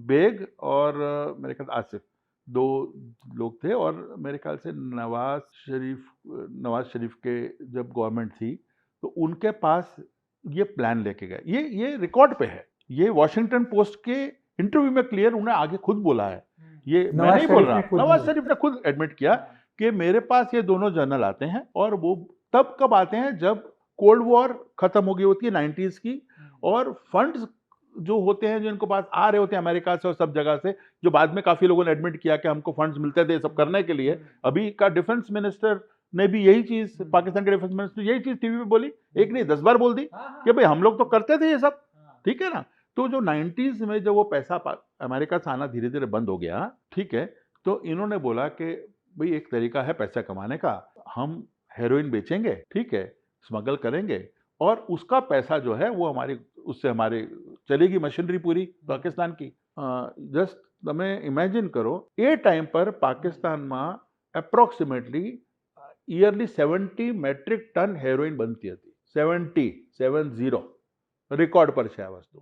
Bag और मेरे ख्याल आसिफ 2 लोग थे और मेरे ख्याल से नवाज़ शरीफ के जब गवर्नमेंट थी, तो उनके पास ये प्लान लेके गए। ये रिकॉर्ड पे है। ये वॉशिंगटन पोस्ट के इंटरव्यू में क्लियर उन्होंने आगे खुद बोला है। ये मैं नवाज नहीं बोल शरीफ रहा, ने खुद नवाज़ बोला। शरीफ ने खुद एडमिट किया कि मेरे पास ये दोनों जर्नल आते हैं और वो तब कब आते हैं जब कोल्ड वॉर खत्म हो गई होती है 90s की और फंड्स जो होते हैं जो इनके पास आ रहे होते हैं अमेरिका से और सब जगह से, जो बाद में काफी लोगों ने एडमिट किया कि हमको फंड्स मिलते थे सब करने के लिए। अभी का डिफेंस मिनिस्टर ने भी यही चीज, पाकिस्तान के डिफेंस मिनिस्टर यही चीज टीवी पे बोली, एक नहीं 10 बार बोल दी कि भाई हम लोग तो करते थे ये सब, ठीक है ना। तो जो 90s में जब वो पैसा अमेरिका से आना धीरे धीरे बंद हो गया, ठीक है, तो इन्होंने बोला कि भाई एक तरीका है पैसा कमाने का, हम हेरोइन बेचेंगे, ठीक है, स्मगल करेंगे और उसका पैसा जो है वो हमारी, उससे हमारी चलेगी मशीनरी पूरी पाकिस्तान की। जस्ट તમે ઇમેજિન કરો એ ટાઈમ પર પાકિસ્તાનમાં approximately yearly 70 metric ton heroin બનતી હતી। 70 રેકોર્ડ પર છે આ વસ્તુ।